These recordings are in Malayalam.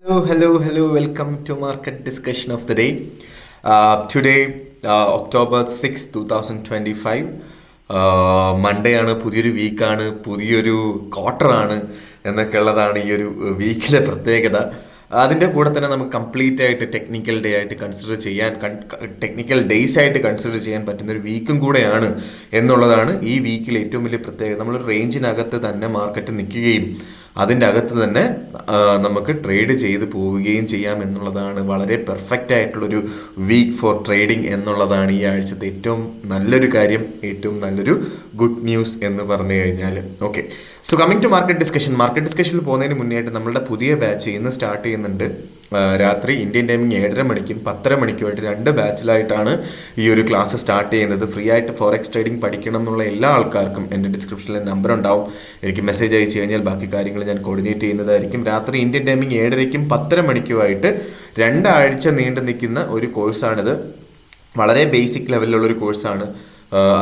Hello. Welcome to market discussion of the day. Today, October 6, 2025. Monday ആണ്, പുതിയൊരു വീക്കാണ്, പുതിയൊരു ക്വാർട്ടറാണ് എന്നൊക്കെ ഉള്ളതാണ് ഈ ഒരു വീക്കിലെ പ്രത്യേകത. അതിൻ്റെ കൂടെ തന്നെ നമുക്ക് കംപ്ലീറ്റ് ആയിട്ട് ടെക്നിക്കൽ ഡേ ആയിട്ട് കൺസിഡർ ചെയ്യാൻ ടെക്നിക്കൽ ഡേയ്സ് ആയിട്ട് കൺസിഡർ ചെയ്യാൻ പറ്റുന്ന ഒരു വീക്കും കൂടെയാണ് എന്നുള്ളതാണ് ഈ വീക്കിൽ ഏറ്റവും വലിയ പ്രത്യേകത. നമ്മളൊരു റേഞ്ചിനകത്ത് തന്നെ മാർക്കറ്റ് നിൽക്കുകയും അതിൻ്റെ അകത്ത് തന്നെ നമുക്ക് ട്രേഡ് ചെയ്ത് പോവുകയും ചെയ്യാം എന്നുള്ളതാണ് വളരെ പെർഫെക്റ്റ് ആയിട്ടുള്ളൊരു വീക്ക് ഫോർ ട്രേഡിംഗ് എന്നുള്ളതാണ് ഈ ആഴ്ചത്തെ ഏറ്റവും നല്ലൊരു കാര്യം, ഏറ്റവും നല്ലൊരു ഗുഡ് ന്യൂസ് എന്ന് പറഞ്ഞു കഴിഞ്ഞാൽ. Okay, so coming to market ഡിസ്കഷനിൽ പോകുന്നതിന് മുന്നേ ആയിട്ട് നമ്മളുടെ പുതിയ ബാച്ച് ഇന്ന് സ്റ്റാർട്ട് ചെയ്യുന്നുണ്ട്. രാത്രി ഇന്ത്യൻ ടൈമിംഗ് 7:30 മണിക്കും 10:30 മണിക്കുമായിട്ട് 2 ബാച്ചിലായിട്ടാണ് ഈ ഒരു ക്ലാസ് സ്റ്റാർട്ട് ചെയ്യുന്നത്. ഫ്രീ ആയിട്ട് ഫോറക്സ് ട്രേഡിംഗ് പഠിക്കണം എന്നുള്ള എല്ലാ ആൾക്കാർക്കും എൻ്റെ ഡിസ്ക്രിപ്ഷനിൽ നമ്പർ ഉണ്ടാവും. എനിക്ക് മെസ്സേജ് അയച്ചു കഴിഞ്ഞാൽ ബാക്കി കാര്യങ്ങൾ ഞാൻ കോർഡിനേറ്റ് ചെയ്യുന്നതായിരിക്കും. രാത്രി ഇന്ത്യൻ ടൈമിംഗ് 7:30ക്കും 10:30 മണിക്കുമായിട്ട് 2 ആഴ്ച നീണ്ടു നിൽക്കുന്ന ഒരു കോഴ്സാണിത്. വളരെ ബേസിക് ലെവലിലുള്ളൊരു കോഴ്സാണ്.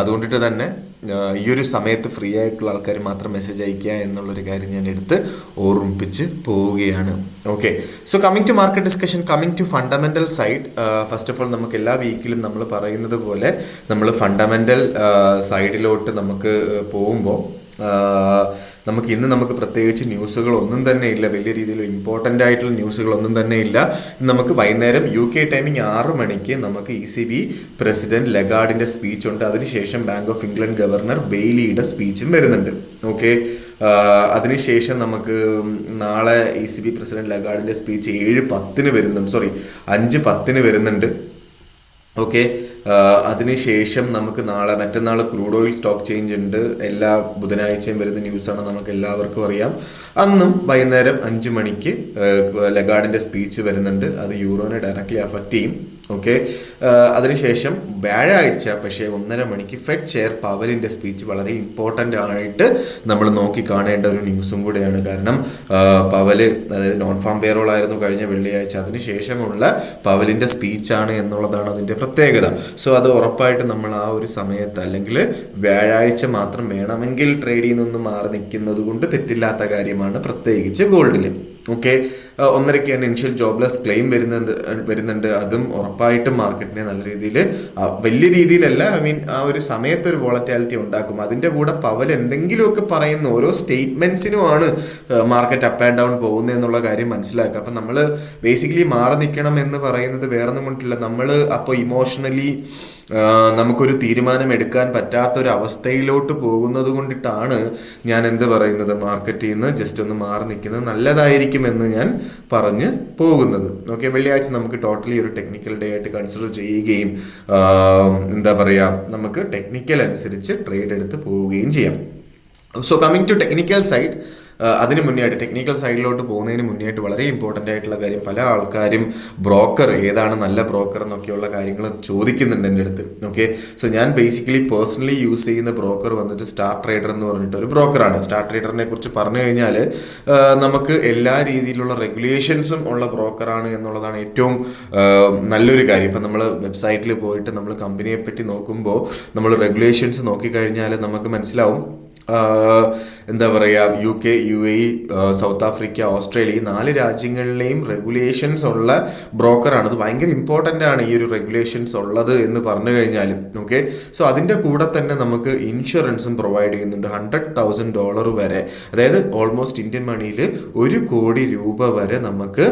അതുകൊണ്ടിട്ട് തന്നെ ഈ ഒരു സമയത്ത് ഫ്രീ ആയിട്ടുള്ള ആൾക്കാർ മാത്രം മെസ്സേജ് അയക്കുക എന്നുള്ളൊരു കാര്യം ഞാൻ എടുത്ത് ഓർമ്മിപ്പിച്ച് പോവുകയാണ്. Okay, so coming to market discussion, coming to fundamental side. First of all നമുക്ക് എല്ലാ വീക്കിലും നമ്മൾ പറയുന്നത് പോലെ നമ്മൾ ഫണ്ടമെൻ്റൽ സൈഡിലോട്ട് നമുക്ക് പോകുമ്പോൾ നമുക്ക് പ്രത്യേകിച്ച് ന്യൂസുകളൊന്നും തന്നെ ഇല്ല, വലിയ രീതിയിൽ ഇമ്പോർട്ടൻ്റ് ആയിട്ടുള്ള ന്യൂസുകളൊന്നും തന്നെ ഇല്ല. നമുക്ക് വൈകുന്നേരം UK ടൈമിംഗ് 6 മണിക്ക് നമുക്ക് ECB പ്രസിഡന്റ് ലഗാർഡിൻ്റെ സ്പീച്ച് ഉണ്ട്. അതിനുശേഷം ബാങ്ക് ഓഫ് ഇംഗ്ലണ്ട് ഗവർണർ ബെയ്ലിയുടെ സ്പീച്ചും വരുന്നുണ്ട്. ഓക്കെ, അതിനുശേഷം നമുക്ക് നാളെ ECB പ്രസിഡന്റ് ലഗാർഡിൻ്റെ സ്പീച്ച് 5:10 വരുന്നുണ്ട്. ഓക്കെ, അതിനുശേഷം നമുക്ക് മറ്റന്നാൾ ക്രൂഡ് ഓയിൽ സ്റ്റോക്ക് ചേഞ്ച് ഉണ്ട്. എല്ലാ ബുധനാഴ്ചയും വരുന്ന ന്യൂസാണ്, നമുക്ക് എല്ലാവർക്കും അറിയാം. അന്നും വൈകുന്നേരം 5 മണിക്ക് ലഗാർഡിൻ്റെ സ്പീച്ച് വരുന്നുണ്ട്. അത് യൂറോനെ ഡയറക്റ്റ്ലി അഫക്റ്റ് ചെയ്യും. ഓക്കെ, അതിനുശേഷം വ്യാഴാഴ്ച പക്ഷേ 1:30 മണിക്ക് ഫെഡ് ചെയർ പവലിൻ്റെ സ്പീച്ച് വളരെ ഇമ്പോർട്ടൻ്റ് ആയിട്ട് നമ്മൾ നോക്കി കാണേണ്ട ഒരു ന്യൂസും കൂടെയാണ്. കാരണം പവല്, അതായത് നോൺ ഫാം പേറോൾ ആയിരുന്നു കഴിഞ്ഞ വെള്ളിയാഴ്ച, അതിനുശേഷമുള്ള പവലിൻ്റെ സ്പീച്ചാണ് എന്നുള്ളതാണ് അതിൻ്റെ പ്രത്യേകത. സോ അത് ഉറപ്പായിട്ട് നമ്മൾ ആ ഒരു സമയത്ത്, അല്ലെങ്കിൽ വ്യാഴാഴ്ച മാത്രം വേണമെങ്കിൽ ട്രേഡിൽ നിന്നൊന്നും മാറി നിൽക്കുന്നത് കൊണ്ട് തെറ്റില്ലാത്ത കാര്യമാണ്, പ്രത്യേകിച്ച് ഗോൾഡിൽ. ഓക്കെ, 1:30ക്ക് ഇനിഷ്യൽ ജോബ്ലെസ് ക്ലെയിം വരുന്നുണ്ട്. അതും ഉറപ്പായിട്ടും മാർക്കറ്റിനെ നല്ല രീതിയിൽ, വലിയ രീതിയിലല്ല, ആ ഒരു സമയത്ത് ഒരു വോളറ്റാലിറ്റി ഉണ്ടാക്കും. അതിൻ്റെ കൂടെ പവൽ എന്തെങ്കിലുമൊക്കെ പറയുന്ന ഓരോ സ്റ്റേറ്റ്മെൻറ്റ്സിനുമാണ് മാർക്കറ്റ് അപ്പ് ആൻഡ് ഡൗൺ പോകുന്നത് എന്നുള്ള കാര്യം മനസ്സിലാക്കുക. അപ്പം നമ്മൾ ബേസിക്കലി മാറി നിൽക്കണം എന്ന് പറയുന്നത് വേറൊന്നും കൊണ്ടില്ല. നമ്മൾ അപ്പോൾ ഇമോഷണലി നമുക്കൊരു തീരുമാനം എടുക്കാൻ പറ്റാത്തൊരു അവസ്ഥയിലോട്ട് പോകുന്നത് കൊണ്ടിട്ടാണ് ഞാൻ പറയുന്നത്, മാർക്കറ്റിൽ നിന്ന് ജസ്റ്റ് ഒന്ന് മാറി നിൽക്കുന്നത് നല്ലതായിരിക്കുമെന്ന് ഞാൻ പറഞ്ഞ് പോകുന്നത്. ഓക്കെ, വെള്ളിയാഴ്ച നമുക്ക് ടോട്ടലി ഒരു ടെക്നിക്കൽ ഡേ ആയിട്ട് കൺസിഡർ ചെയ്യുകയും നമുക്ക് ടെക്നിക്കൽ അനുസരിച്ച് ട്രേഡ് എടുത്ത് പോവുകയും ചെയ്യാം. So coming to technical side, അതിന് മുന്നേ ആയിട്ട്, ടെക്നിക്കൽ സൈഡിലോട്ട് പോകുന്നതിന് മുന്നേ ആയിട്ട് വളരെ ഇമ്പോർട്ടൻ്റ് ആയിട്ടുള്ള കാര്യം, പല ആൾക്കാരും ബ്രോക്കർ ഏതാണ് നല്ല ബ്രോക്കർ എന്നൊക്കെയുള്ള കാര്യങ്ങൾ ചോദിക്കുന്നുണ്ട് എൻ്റെ അടുത്ത്. ഓക്കെ, സോ ഞാൻ ബേസിക്കലി പേഴ്സണലി യൂസ് ചെയ്യുന്ന ബ്രോക്കർ വന്നിട്ട് സ്റ്റാർ ട്രേഡർ എന്ന് പറഞ്ഞിട്ട് ഒരു ബ്രോക്കറാണ്. സ്റ്റാർ ട്രേഡറിനെ കുറിച്ച് പറഞ്ഞു കഴിഞ്ഞാൽ നമുക്ക് എല്ലാ രീതിയിലുള്ള റെഗുലേഷൻസും ഉള്ള ബ്രോക്കറാണ് എന്നുള്ളതാണ് ഏറ്റവും നല്ലൊരു കാര്യം. ഇപ്പം നമ്മൾ വെബ്സൈറ്റിൽ പോയിട്ട് നമ്മൾ കമ്പനിയെ പറ്റി നോക്കുമ്പോൾ നമ്മൾ റെഗുലേഷൻസ് നോക്കിക്കഴിഞ്ഞാൽ നമുക്ക് മനസ്സിലാവും. UK, UAE, south Africa, Australia, ഈ 4 രാജ്യങ്ങളിലെയും റെഗുലേഷൻസ് ഉള്ള ബ്രോക്കറാണ്. അത് ഭയങ്കര ഇമ്പോർട്ടൻ്റ് ആണ് ഈ ഒരു റെഗുലേഷൻസ് ഉള്ളത് എന്ന് പറഞ്ഞു കഴിഞ്ഞാലും. ഓക്കെ, സോ അതിൻ്റെ കൂടെ തന്നെ നമുക്ക് ഇൻഷുറൻസും പ്രൊവൈഡ് ചെയ്യുന്നുണ്ട്. $100,000 വരെ, അതായത് ഓൾമോസ്റ്റ് ഇന്ത്യൻ മണിയിൽ 1 കോടി രൂപ വരെ നമുക്ക്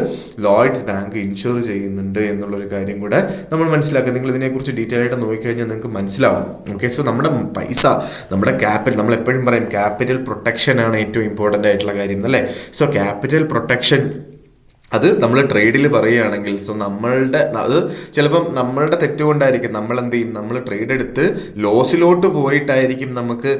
ലോയ്ഡ്സ് ബാങ്ക് ഇൻഷുർ ചെയ്യുന്നുണ്ട് എന്നുള്ളൊരു കാര്യം കൂടെ നമ്മൾ മനസ്സിലാക്കുക. നിങ്ങൾ ഇതിനെക്കുറിച്ച് ഡീറ്റെയിൽ ആയിട്ട് നോക്കിക്കഴിഞ്ഞാൽ നിങ്ങൾക്ക് മനസ്സിലാവും. ഓക്കെ, സോ നമ്മുടെ പൈസ, നമ്മുടെ ക്യാപിറ്റൽ, നമ്മൾ എപ്പോഴും പറയും ക്യാപിറ്റൽ പ്രൊട്ടക്ഷൻ ആണ് ഏറ്റവും ഇമ്പോർട്ടൻ്റ് ആയിട്ടുള്ള കാര്യം അല്ലേ. സോ ക്യാപിറ്റൽ പ്രൊട്ടക്ഷൻ അത് നമ്മൾ ട്രേഡിൽ പറയുകയാണെങ്കിൽ, സോ അത് ചിലപ്പം നമ്മളുടെ തെറ്റുകൊണ്ടായിരിക്കും. നമ്മൾ എന്ത് ചെയ്യും, നമ്മൾ ട്രേഡ് എടുത്ത് ലോസിലോട്ട് പോയിട്ടായിരിക്കും നമുക്ക്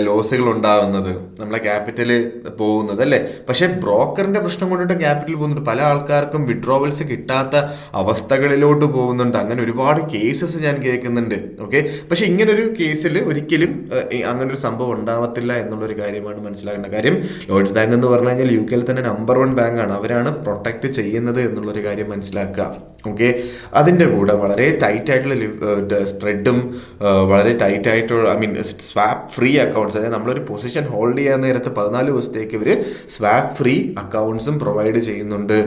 ലോസുകൾ ഉണ്ടാകുന്നത്, നമ്മളെ ക്യാപിറ്റൽ പോകുന്നത് അല്ലേ. പക്ഷേ ബ്രോക്കറിൻ്റെ പ്രശ്നം കൊണ്ടിട്ട് ക്യാപിറ്റൽ പോകുന്നുണ്ട്. പല ആൾക്കാർക്കും വിഡ്രോവൽസ് കിട്ടാത്ത അവസ്ഥകളിലോട്ട് പോകുന്നുണ്ട്. അങ്ങനെ ഒരുപാട് കേസസ് ഞാൻ കേൾക്കുന്നുണ്ട്. ഓക്കെ, പക്ഷേ ഇങ്ങനൊരു കേസിൽ ഒരിക്കലും അങ്ങനൊരു സംഭവം ഉണ്ടാവത്തില്ല എന്നുള്ളൊരു കാര്യമാണ് മനസ്സിലാക്കേണ്ട കാര്യം. ലോയ്ഡ്സ് ബാങ്ക് എന്ന് പറഞ്ഞു കഴിഞ്ഞാൽ UK തന്നെ നമ്പർ 1 ബാങ്കാണ്. അവരാണ് പ്രൊട്ടക്റ്റ് ചെയ്യുന്നത് എന്നുള്ളൊരു കാര്യം മനസ്സിലാക്കുക. ഓക്കെ, അതിൻ്റെ കൂടെ വളരെ ടൈറ്റ് ആയിട്ടുള്ള സ്പ്രെഡും വളരെ ടൈറ്റ് ആയിട്ടുള്ള സ്വാപ്പ് ഫ്രീ അക്കൗണ്ട്സ്, അതായത് നമ്മളൊരു പൊസിഷൻ ഹോൾഡ് ചെയ്യാൻ നേരത്ത് 14 ദിവസത്തേക്ക് ഇവർ സ്വാപ്പ് ഫ്രീ അക്കൗണ്ട്സും പ്രൊവൈഡ് ചെയ്യുന്നുണ്ട്.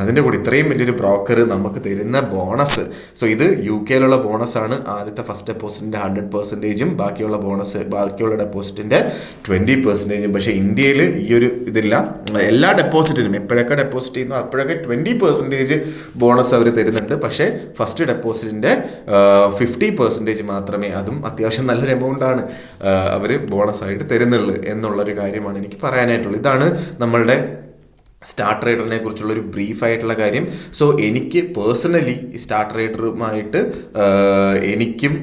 അതിൻ്റെ കൂടെ ഇത്രയും വലിയൊരു ബ്രോക്കർ നമുക്ക് തരുന്ന ബോണസ്, സോ ഇത് UK ബോണസാണ്. ആദ്യത്തെ ഫസ്റ്റ് ഡെപ്പോസിറ്റിൻ്റെ 100%, ബാക്കിയുള്ള ഡെപ്പോസിറ്റിൻ്റെ 20%. പക്ഷേ ഇന്ത്യയിൽ ഈ ഒരു ഇതില്ല. എല്ലാ ഡെപ്പോസിറ്റിനും എപ്പോഴൊക്കെ ഡെപ്പോസിറ്റ് ചെയ്യുന്നു അപ്പോഴൊക്കെ 20% ബോണസ് അവർ തരുന്നുണ്ട്. പക്ഷേ ഫസ്റ്റ് ഡെപ്പോസിറ്റിൻ്റെ 50% മാത്രമേ, അതും അത്യാവശ്യം നല്ലൊരു എമൗണ്ടാണ്, അവർ ബോണസായിട്ട് തരുന്നുള്ളൂ എന്നുള്ളൊരു കാര്യമാണ് എനിക്ക് പറയാനായിട്ടുള്ളത്. ഇതാണ് നമ്മളുടെ സ്റ്റാർ ട്രേഡറിനെ കുറിച്ചുള്ളൊരു ബ്രീഫായിട്ടുള്ള കാര്യം. സോ എനിക്ക് പേഴ്സണലി സ്റ്റാർ ട്രേഡറുമായിട്ട് എനിക്കും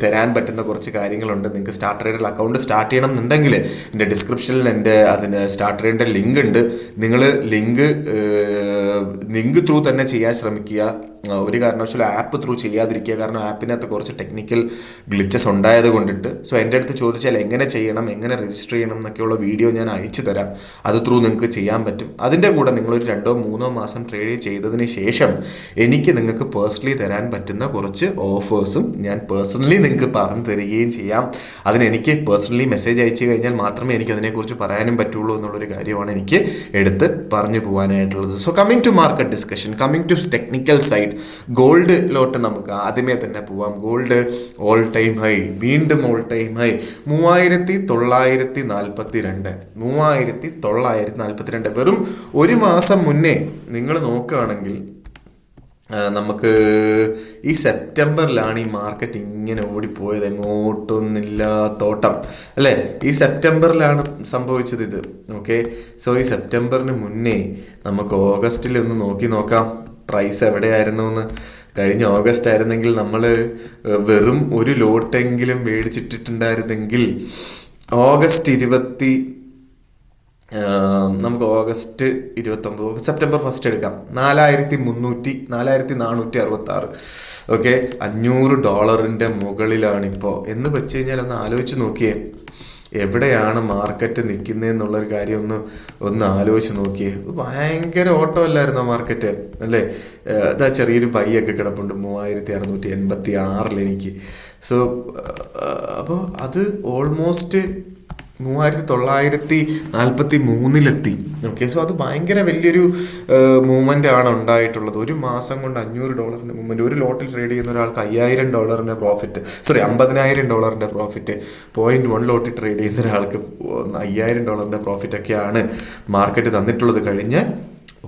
തരാൻ പറ്റുന്ന കുറച്ച് കാര്യങ്ങളുണ്ട്. നിങ്ങൾക്ക് സ്റ്റാർ ട്രേഡറിൽ അക്കൗണ്ട് സ്റ്റാർട്ട് ചെയ്യണം എന്നുണ്ടെങ്കിൽ എൻ്റെ ഡിസ്ക്രിപ്ഷനിൽ അതിന് സ്റ്റാർ ട്രേഡറിൻ്റെ ലിങ്ക് ഉണ്ട്. നിങ്ങൾ ലിങ്ക് ത്രൂ തന്നെ ചെയ്യാൻ ശ്രമിക്കുക. ഒരു കാരണവശാലും ആപ്പ് ത്രൂ ചെയ്യാതിരിക്കുക. കാരണം ആപ്പിനകത്ത് കുറച്ച് ടെക്നിക്കൽ ഗ്ലിച്ചസ് ഉണ്ടായത് കൊണ്ടിട്ട്. സോ എൻ്റെ അടുത്ത് ചോദിച്ചാൽ എങ്ങനെ ചെയ്യണം, എങ്ങനെ രജിസ്റ്റർ ചെയ്യണം എന്നൊക്കെയുള്ള വീഡിയോ ഞാൻ അയച്ചു തരാം. അത് ത്രൂ നിങ്ങൾക്ക് ചെയ്യാൻ പറ്റും. അതിൻ്റെ കൂടെ നിങ്ങളൊരു 2-3 മാസം ട്രേഡ് ചെയ്തതിന് ശേഷം എനിക്ക് നിങ്ങൾക്ക് പേഴ്സണലി തരാൻ പറ്റുന്ന കുറച്ച് ഓഫേഴ്സും ഞാൻ പേഴ്സണലി നിങ്ങൾക്ക് പറഞ്ഞു തരികയും ചെയ്യാം. അതിനെനിക്ക് പേഴ്സണലി മെസ്സേജ് അയച്ചു കഴിഞ്ഞാൽ മാത്രമേ എനിക്ക് അതിനെക്കുറിച്ച് പറയാനും പറ്റുള്ളൂ എന്നുള്ളൊരു കാര്യമാണ് എനിക്ക് എടുത്ത് പറഞ്ഞു പോകാനായിട്ടുള്ളത്. So coming to market discussion, coming to technical side, ഗോൾഡിലോട്ട് നമുക്ക് ആദ്യമേ തന്നെ പോവാം. ഗോൾഡ് ഓൾ ടൈം ഹൈ, വീണ്ടും ഓൾ ടൈം ഹൈ 3942. വെറും ഒരു മാസം മുന്നേ നിങ്ങൾ നോക്കുകയാണെങ്കിൽ നമുക്ക് ഈ സെപ്റ്റംബറിലാണ് ഈ മാർക്കറ്റ് ഇങ്ങനെ ഓടിപ്പോയത്, എങ്ങോട്ടൊന്നില്ലാത്തോട്ടം അല്ലേ? ഈ സെപ്റ്റംബറിലാണ് സംഭവിച്ചത് ഇത്. ഓക്കെ, സോ ഈ സെപ്റ്റംബറിന് മുന്നേ നമുക്ക് ഓഗസ്റ്റിൽ ഒന്ന് നോക്കാം പ്രൈസ് എവിടെയായിരുന്നു എന്ന്. കഴിഞ്ഞ ഓഗസ്റ്റ് ആയിരുന്നെങ്കിൽ നമ്മൾ വെറും ഒരു ലോട്ടെങ്കിലും മേടിച്ചിട്ടിട്ടുണ്ടായിരുന്നെങ്കിൽ ഓഗസ്റ്റ് 29, സെപ്റ്റംബർ 1 എടുക്കാം, 4,466. ഓക്കെ, $500 മുകളിലാണിപ്പോൾ എന്ന് വെച്ച് കഴിഞ്ഞാൽ ഒന്ന് ആലോചിച്ച് നോക്കിയേ, എവിടെയാണ് മാർക്കറ്റ് നിൽക്കുന്നതെന്നുള്ളൊരു കാര്യം ഒന്ന് ആലോചിച്ച് നോക്കിയേ. ഭയങ്കര ഓട്ടം അല്ലായിരുന്നോ മാർക്കറ്റ് അല്ലേ? അതാ ചെറിയൊരു ബൈയൊക്കെ കിടപ്പുണ്ട് 3686 എനിക്ക്. സോ അപ്പോൾ അത് ഓൾമോസ്റ്റ് 3943 ഓക്കെ, സോ അത് ഭയങ്കര വലിയൊരു മൂവ്മെൻ്റ് ആണ് ഉണ്ടായിട്ടുള്ളത്. ഒരു മാസം കൊണ്ട് $500 മൂവ്മെൻറ്റ്. ഒരു ലോട്ടിൽ ട്രേഡ് ചെയ്യുന്ന ഒരാൾക്ക് $50,000 പ്രോഫിറ്റ്, $50,000 പ്രോഫിറ്റ്. 0.1 ലോട്ടിൽ ട്രേഡ് ചെയ്യുന്ന ഒരാൾക്ക് $5,000 പ്രോഫിറ്റൊക്കെയാണ് മാർക്കറ്റ് തന്നിട്ടുള്ളത് കഴിഞ്ഞ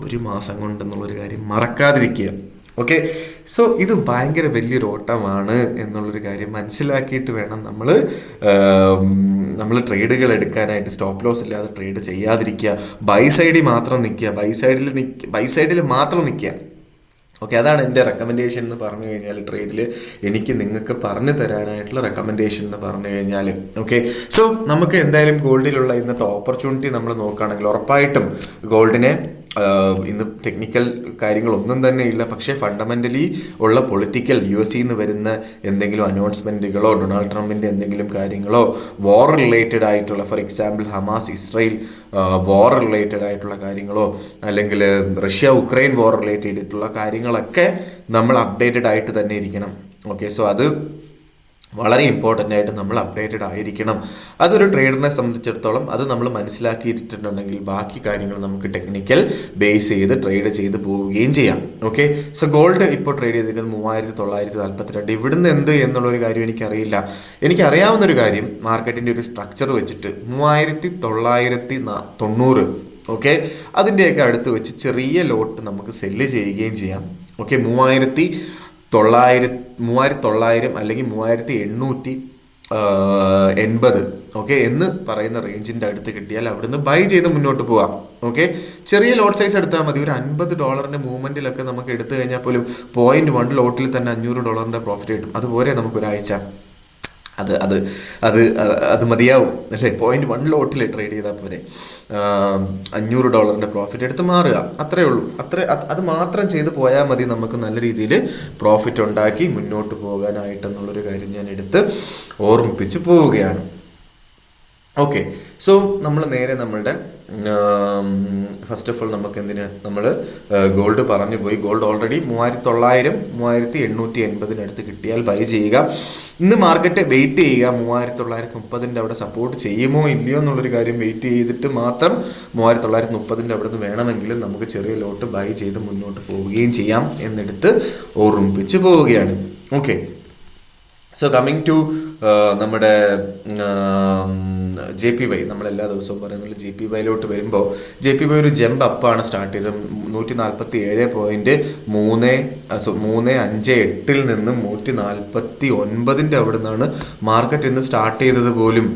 ഒരു മാസം കൊണ്ടെന്നുള്ളൊരു കാര്യം മറക്കാതിരിക്കുക. ഓക്കെ, സോ ഇത് ഭയങ്കര വലിയൊരു ഓട്ടമാണ് എന്നുള്ളൊരു കാര്യം മനസ്സിലാക്കിയിട്ട് വേണം നമ്മൾ ട്രേഡുകൾ എടുക്കാനായിട്ട്. സ്റ്റോപ്പ് ലോസ് ഇല്ലാതെ ട്രേഡ് ചെയ്യാതിരിക്കുക, ബൈ സൈഡിൽ മാത്രം നിൽക്കുക, ബൈ സൈഡിൽ മാത്രം നിൽക്കുക. ഓക്കെ, അതാണ് എൻ്റെ റെക്കമെൻഡേഷൻ എന്ന് പറഞ്ഞു കഴിഞ്ഞാൽ, ട്രേഡിൽ എനിക്ക് നിങ്ങൾക്ക് പറഞ്ഞു തരാനായിട്ടുള്ള റെക്കമെൻഡേഷൻ എന്ന് പറഞ്ഞു കഴിഞ്ഞാൽ. ഓക്കെ, സോ നമുക്ക് എന്തായാലും ഗോൾഡിലുള്ള ഇന്നത്തെ ഓപ്പർച്യൂണിറ്റി നമ്മൾ നോക്കുകയാണെങ്കിൽ ഉറപ്പായിട്ടും ഗോൾഡിനെ ഇന്ന് ടെക്നിക്കൽ കാര്യങ്ങളൊന്നും തന്നെ ഇല്ല, പക്ഷേ ഫണ്ടമെൻ്റലി ഉള്ള പൊളിറ്റിക്കൽ US നിന്ന് വരുന്ന എന്തെങ്കിലും അനൗൺസ്മെൻറ്റുകളോ ഡൊണാൾഡ് ട്രംപിൻ്റെ എന്തെങ്കിലും കാര്യങ്ങളോ വാർ റിലേറ്റഡ് ആയിട്ടുള്ള, for example Hamas Israel war related ആയിട്ടുള്ള കാര്യങ്ങളോ അല്ലെങ്കിൽ റഷ്യ ഉക്രൈൻ വാർ റിലേറ്റഡ് ആയിട്ടുള്ള കാര്യങ്ങളൊക്കെ നമ്മൾ അപ്ഡേറ്റഡ് ആയിട്ട് തന്നെ ഇരിക്കണം. ഓക്കെ, സോ അത് വളരെ ഇമ്പോർട്ടൻ്റ് ആയിട്ട് നമ്മൾ അപ്ഡേറ്റഡ് ആയിരിക്കണം. അതൊരു ട്രേഡറിനെ സംബന്ധിച്ചിടത്തോളം അത് നമ്മൾ മനസ്സിലാക്കിയിട്ടുണ്ടെങ്കിൽ ബാക്കി കാര്യങ്ങൾ നമുക്ക് ടെക്നിക്കൽ ബേസ് ചെയ്ത് ട്രേഡ് ചെയ്ത് പോവുകയും ചെയ്യാം. ഓക്കെ, സോ ഗോൾഡ് ഇപ്പോൾ ട്രേഡ് ചെയ്തിരിക്കുന്നത് 3942. ഇവിടുന്ന് എന്ത് എന്നുള്ളൊരു കാര്യം എനിക്കറിയില്ല. എനിക്കറിയാവുന്നൊരു കാര്യം, മാർക്കറ്റിൻ്റെ ഒരു സ്ട്രക്ചർ വെച്ചിട്ട് 3990 ഓക്കെ, അതിൻ്റെയൊക്കെ അടുത്ത് വെച്ച് ചെറിയ ലോട്ട് നമുക്ക് സെല്ല് ചെയ്യുകയും ചെയ്യാം. ഓക്കെ, 3900 അല്ലെങ്കിൽ 3880 ഓക്കെ എന്ന് പറയുന്ന റേഞ്ചിൻ്റെ അടുത്ത് കിട്ടിയാൽ അവിടുന്ന് ബൈ ചെയ്ത് മുന്നോട്ട് പോകാം. ഓക്കെ, ചെറിയ ലോട്ട് സൈസ് എടുത്താൽ മതി. ഒരു $50 മൂവ്മെൻറ്റിലൊക്കെ നമുക്ക് എടുത്തു കഴിഞ്ഞാൽ പോലും 0.1 ലോട്ടിൽ തന്നെ $500 പ്രോഫിറ്റ് കിട്ടും. അതുപോലെ നമുക്കൊരാഴ്ച അത് മതിയാവും അല്ലേ? 0.1 ലോട്ടിൽ ട്രേഡ് ചെയ്താൽ പോരെ, $500 പ്രോഫിറ്റ് എടുത്ത് മാറുക, അത്രയേ ഉള്ളൂ. അത് മാത്രം ചെയ്ത് പോയാൽ മതി നമുക്ക് നല്ല രീതിയിൽ പ്രോഫിറ്റ് ഉണ്ടാക്കി മുന്നോട്ട് പോകാനായിട്ടെന്നുള്ളൊരു കാര്യം ഞാൻ എടുത്ത് ഓർമ്മിപ്പിച്ച് പോവുകയാണ്. ഓക്കെ, സോ നമ്മൾ നേരെ നമ്മളുടെ ഫസ്റ്റ് ഓഫ് ഓൾ നമുക്ക് നമ്മൾ ഗോൾഡ് പറഞ്ഞു പോയി. ഗോൾഡ് ഓൾറെഡി 3900 3880 കിട്ടിയാൽ ബൈ ചെയ്യുക. ഇന്ന് മാർക്കറ്റ് വെയിറ്റ് ചെയ്യുക, 3930 അവിടെ സപ്പോർട്ട് ചെയ്യുമോ ഇല്ലയോ എന്നുള്ളൊരു കാര്യം വെയിറ്റ് ചെയ്തിട്ട് മാത്രം 3930 അവിടെ നിന്ന് വേണമെങ്കിലും നമുക്ക് ചെറിയ ലോട്ട് ബൈ ചെയ്ത് മുന്നോട്ട് പോവുകയും ചെയ്യാം എന്നെടുത്ത് ഓർമ്മിപ്പിച്ച് പോവുകയാണ്. ഓക്കെ, സോ കമ്മിങ് ടു നമ്മുടെ JPY, നമ്മൾ എല്ലാ ദിവസവും പറയുന്നത് JPYയിലോട്ട് വരുമ്പോൾ JPY ഒരു ജമ്പ് അപ്പാണ് സ്റ്റാർട്ട് ചെയ്തത്. 147.358 നിന്ന് 149 അവിടെ നിന്നാണ് മാർക്കറ്റ് ഇന്ന് സ്റ്റാർട്ട് ചെയ്തത് പോലും.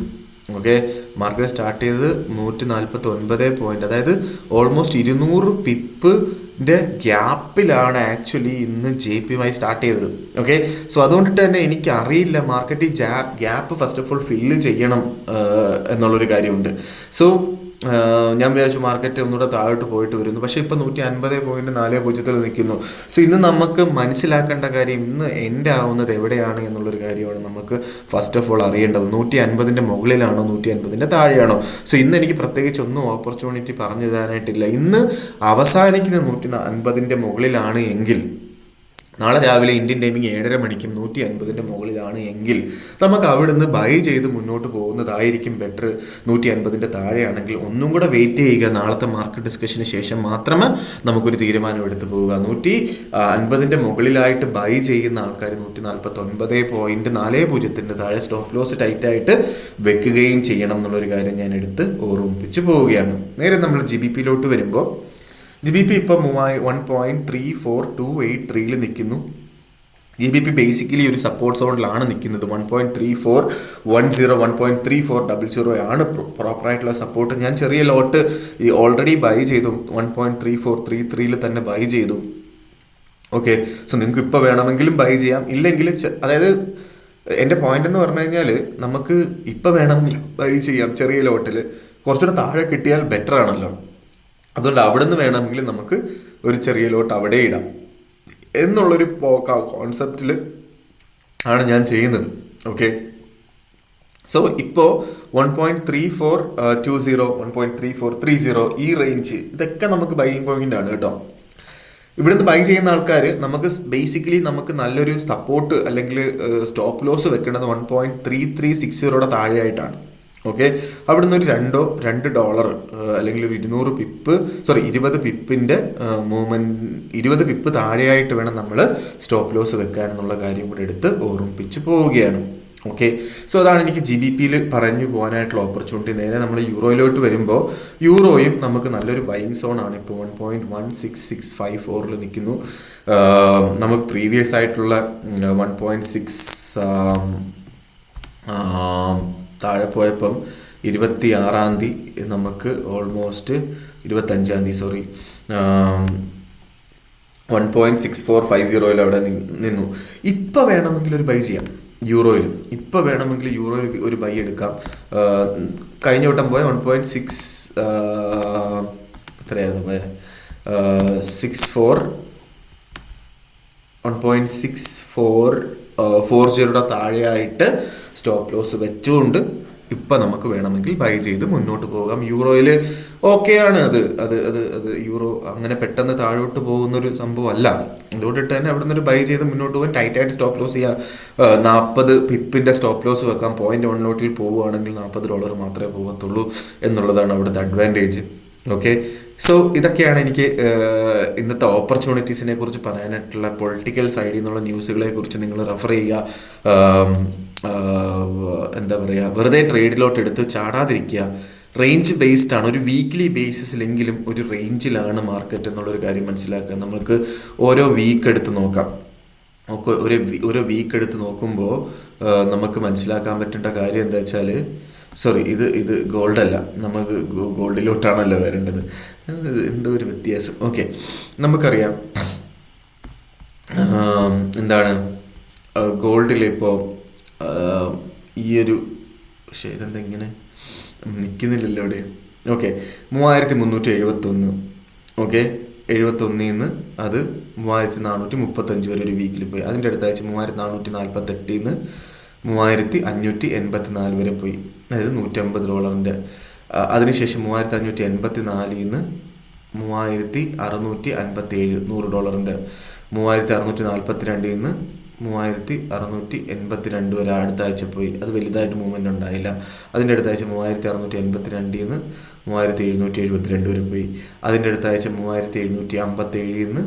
ഓക്കെ, മാർക്കറ്റ് സ്റ്റാർട്ട് ചെയ്തത് 149 പോയിന്റ്, അതായത് ഓൾമോസ്റ്റ് 200 പിപ്പിന്റെ ഗ്യാപ്പിലാണ് ആക്ച്വലി ഇന്ന് JPY സ്റ്റാർട്ട് ചെയ്തത്. ഓക്കെ, സോ അതുകൊണ്ടിട്ട് തന്നെ എനിക്ക് അറിയില്ല മാർക്കറ്റ് ഈ gap first of all fill ചെയ്യണം എന്നുള്ളൊരു കാര്യമുണ്ട്. സോ ഞാൻ വിചാരിച്ചു മാർക്കറ്റ് ഒന്നുകൂടെ താഴോട്ട് പോയിട്ട് വരുന്നു, പക്ഷേ ഇപ്പം 150.40 നിൽക്കുന്നു. സോ ഇന്ന് നമുക്ക് മനസ്സിലാക്കേണ്ട കാര്യം ഇന്ന് എൻഡ് ആവുന്നത് എവിടെയാണ് എന്നുള്ളൊരു കാര്യമാണ് നമുക്ക് ഫസ്റ്റ് ഓഫ് ഓൾ അറിയേണ്ടത്. 150 മുകളിലാണോ 150 താഴെയാണോ? സോ ഇന്ന് എനിക്ക് പ്രത്യേകിച്ച് ഒന്നും ഓപ്പർച്യൂണിറ്റി പറഞ്ഞു തരാനായിട്ടില്ല. ഇന്ന് അവസാനിക്കുന്ന 150 മുകളിലാണ് എങ്കിൽ, നാളെ രാവിലെ ഇന്ത്യൻ ടൈമിങ് 7:30 മണിക്കും 150 മുകളിലാണ് എങ്കിൽ നമുക്ക് അവിടെ നിന്ന് ബൈ ചെയ്ത് മുന്നോട്ട് പോകുന്നതായിരിക്കും ബെറ്റർ. 150 താഴെയാണെങ്കിൽ ഒന്നും കൂടെ വെയിറ്റ് ചെയ്യുക. നാളത്തെ മാർക്കറ്റ് ഡിസ്കഷന് ശേഷം മാത്രമേ നമുക്കൊരു തീരുമാനം എടുത്ത് പോവുക. 150 മുകളിലായിട്ട് ബൈ ചെയ്യുന്ന ആൾക്കാർ 149.40 താഴെ സ്റ്റോപ്പ് ലോസ് ടൈറ്റായിട്ട് വെക്കുകയും ചെയ്യണം എന്നുള്ളൊരു കാര്യം ഞാൻ എടുത്ത് ഓർമ്മിപ്പിച്ച് പോവുകയാണ്. നേരെ നമ്മൾ GBPയിലോട്ട് വരുമ്പോൾ GBP ഇപ്പോൾ 1.34283 നിൽക്കുന്നു. GBP ബേസിക്കലി ഒരു സപ്പോർട്ട് സോണിലാണ് നിൽക്കുന്നത്. 1.3410 1.3400 ആണ് പ്രോപ്പറായിട്ടുള്ള സപ്പോർട്ട്. ഞാൻ ചെറിയ ലോട്ട് ഓൾറെഡി ബൈ ചെയ്തു, 1.3433 തന്നെ ബൈ ചെയ്തു. ഓക്കെ, സോ നിങ്ങൾക്ക് ഇപ്പോൾ വേണമെങ്കിലും ബൈ ചെയ്യാം, ഇല്ലെങ്കിൽ അതായത് എൻ്റെ പോയിന്റ് എന്ന് പറഞ്ഞു കഴിഞ്ഞാൽ നമുക്ക് ഇപ്പോൾ വേണമെങ്കിൽ ബൈ ചെയ്യാം ചെറിയ ലോട്ടിൽ. കുറച്ചുകൂടെ താഴെ കിട്ടിയാൽ ബെറ്റർ ആണല്ലോ. അതുകൊണ്ട് അവിടെ നിന്ന് വേണമെങ്കിൽ നമുക്ക് ഒരു ചെറിയ ലോട്ട് അവിടെ ഇടാം എന്നുള്ളൊരു കോൺസെപ്റ്റിൽ ആണ് ഞാൻ ചെയ്യുന്നത്. ഓക്കെ, സോ ഇപ്പോൾ 1.3420 1.3430 ഈ റേഞ്ച് ഇതൊക്കെ നമുക്ക് ബൈയിങ് പോയിന്റ് ആണ് കേട്ടോ. ഇവിടുന്ന് ബൈ ചെയ്യുന്ന ആൾക്കാർ നമുക്ക് ബേസിക്കലി നമുക്ക് നല്ലൊരു സപ്പോർട്ട് അല്ലെങ്കിൽ സ്റ്റോപ്പ് ലോസ് വെക്കേണ്ടത് 1.3360 താഴെയായിട്ടാണ്. ഓക്കെ, അവിടുന്ന് ഒരു $2 അല്ലെങ്കിൽ ഒരു 20 പിപ്പിൻ്റെ മൂവ്മെൻറ്റ് 20 പിപ്പ് താഴെയായിട്ട് വേണം നമ്മൾ സ്റ്റോപ്പ് ലോസ് വെക്കാൻ എന്നുള്ള കാര്യം കൂടെ എടുത്ത് ഓർമ്മിപ്പിച്ച് പോവുകയാണ്. ഓക്കെ, സോ അതാണ് എനിക്ക് GBPയിൽ പറഞ്ഞു പോകാനായിട്ടുള്ള ഓപ്പർച്യൂണിറ്റി. നേരെ നമ്മൾ യൂറോയിലോട്ട് വരുമ്പോൾ യൂറോയും നമുക്ക് നല്ലൊരു ബൈയിങ് സോണാണ്. ഇപ്പോൾ 1.16654 നിൽക്കുന്നു. നമുക്ക് പ്രീവിയസ് ആയിട്ടുള്ള 1.6 താഴെ പോയപ്പം 26-ാം തീയതി നമുക്ക് ഓൾമോസ്റ്റ് 25-ാം തീയതി 1.6450 അവിടെ നിന്നു. ഇപ്പം വേണമെങ്കിൽ ഒരു ബൈ ചെയ്യാം യൂറോയിൽ. ഇപ്പോൾ വേണമെങ്കിൽ യൂറോയിൽ ഒരു ബൈ എടുക്കാം. കഴിഞ്ഞ വട്ടം പോയ 1.6 എത്രയായിരുന്നു പോയ 1.6440 താഴെയായിട്ട് സ്റ്റോപ്പ് ലോസ് വെച്ചുകൊണ്ട് ഇപ്പം നമുക്ക് വേണമെങ്കിൽ ബൈ ചെയ്ത് മുന്നോട്ട് പോകാം. യൂറോയിൽ ഓക്കെയാണ്. അത് യൂറോ അങ്ങനെ പെട്ടെന്ന് താഴോട്ട് പോകുന്നൊരു സംഭവമല്ല. അതുകൊണ്ടിട്ട് തന്നെ അവിടെ നിന്നൊരു ബൈ ചെയ്ത് മുന്നോട്ട് പോകാൻ ടൈറ്റായിട്ട് സ്റ്റോപ്പ് ലോസ് ചെയ്യാം. 40 പിപ്പിൻ്റെ സ്റ്റോപ്പ് ലോസ് വെക്കാം. 0.1 പോവുകയാണെങ്കിൽ $40 മാത്രമേ പോകത്തുള്ളൂ എന്നുള്ളതാണ് അവിടുത്തെ അഡ്വാൻറ്റേജ്. ഓക്കെ, സോ ഇതൊക്കെയാണ് എനിക്ക് ഇന്നത്തെ ഓപ്പർച്യൂണിറ്റീസിനെ കുറിച്ച് പറയാനായിട്ടുള്ള. പൊളിറ്റിക്കൽ സൈഡിൽ നിന്നുള്ള ന്യൂസുകളെ കുറിച്ച് നിങ്ങൾ റെഫർ ചെയ്യുക. എന്താ പറയുക, വെറുതെ ട്രേഡിലോട്ട് എടുത്ത് ചാടാതിരിക്കുക. റേഞ്ച് ബേസ്ഡ് ആണ്. ഒരു വീക്ക്ലി ബേസിസിലെങ്കിലും ഒരു റേഞ്ചിലാണ് മാർക്കറ്റ് എന്നുള്ളൊരു കാര്യം മനസ്സിലാക്കുക. നമുക്ക് ഓരോ വീക്ക് എടുത്ത് നോക്കാം. ഓരോ വീക്ക് എടുത്ത് നോക്കുമ്പോൾ നമുക്ക് മനസ്സിലാക്കാൻ പറ്റേണ്ട കാര്യം എന്താ വെച്ചാൽ, ഇത് ഗോൾഡല്ല, നമുക്ക് ഗോൾഡിലോട്ടാണല്ലോ വരേണ്ടത്. എന്തോ ഒരു വ്യത്യാസം. ഓക്കെ, നമുക്കറിയാം എന്താണ് ഗോൾഡിലിപ്പോൾ ഈ ഒരു പക്ഷേ ഇതെന്താ ഇങ്ങനെ നിൽക്കുന്നില്ലല്ലോ ഇവിടെ. ഓക്കെ, 3371. ഓക്കെ, 71 നിന്ന് അത് 3435 വരെ ഒരു വീക്കിൽ പോയി. അതിൻ്റെ അടുത്ത ആഴ്ച 3448 നിന്ന് 3584 വരെ പോയി. അതായത് $150 അതിനുശേഷം 3584 നിന്ന് 3657 $100 3642 നിന്ന് 3682 വരെ അടുത്ത ആഴ്ച പോയി. അത് വലുതായിട്ട് മൂവ്മെൻ്റ് ഉണ്ടായില്ല. അതിൻ്റെ അടുത്ത ആഴ്ച 3682 നിന്ന് 3772 വരെ പോയി. അതിൻ്റെ അടുത്ത ആഴ്ച 3757 നിന്ന്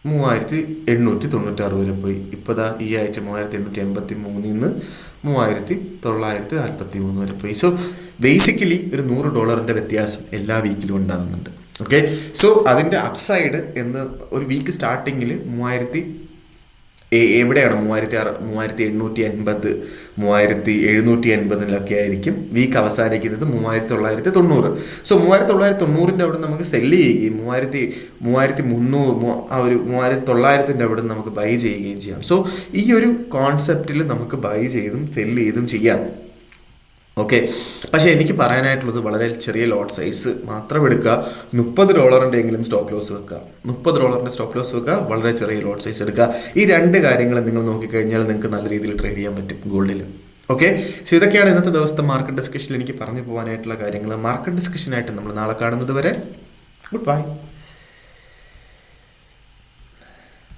3896 വരെ പോയി. ഇപ്പോൾ ദാ ഈ ആഴ്ച 3883 നിന്ന് 3943 വരെ പോയി. സോ ബേസിക്കലി ഒരു $100 വ്യത്യാസം എല്ലാ വീക്കിലും ഉണ്ടാകുന്നുണ്ട്. ഓക്കെ, സോ അതിൻ്റെ അപ്സൈഡ് എന്ന് ഒരു വീക്ക് സ്റ്റാർട്ടിങ്ങിൽ എവിടെയാണ് 3880 3780 ആയിരിക്കും. വീക്ക് അവസാനിക്കുന്നത് 3990. സോ 3990 അവിടെ നമുക്ക് സെല്ല് ചെയ്യുകയും 3300 ആ ഒരു 3900 അവിടെ നമുക്ക് ബൈ ചെയ്യുകയും ചെയ്യാം. സോ ഈ ഒരു കോൺസെപ്റ്റിൽ നമുക്ക് ബൈ ചെയ്തും സെല്ല് ചെയ്തും ചെയ്യാം. ഓക്കെ, പക്ഷേ എനിക്ക് പറയാനായിട്ടുള്ളത് വളരെ ചെറിയ ലോട്ട് സൈസ് മാത്രം എടുക്കുക. $30 എങ്കിലും സ്റ്റോപ്പ് ലോസ് വെക്കുക. $30 സ്റ്റോപ്പ് ലോസ് വെക്കുക, വളരെ ചെറിയ ലോട്ട് സൈസ് എടുക്കുക. ഈ രണ്ട് കാര്യങ്ങൾ നിങ്ങൾ നോക്കിക്കഴിഞ്ഞാൽ നിങ്ങൾക്ക് നല്ല രീതിയിൽ ട്രേഡ് ചെയ്യാൻ പറ്റും ഗോൾഡിൽ. ഓക്കെ, സോ ഇതൊക്കെയാണ് ഇന്നത്തെ ദിവസത്തെ മാർക്കറ്റ് ഡിസ്കഷനിൽ എനിക്ക് പറഞ്ഞു പോകാനായിട്ടുള്ള കാര്യങ്ങൾ. മാർക്കറ്റ് ഡിസ്കഷനായിട്ട് നമ്മൾ നാളെ കാണുന്നത് വരെ ഗുഡ് ബൈ.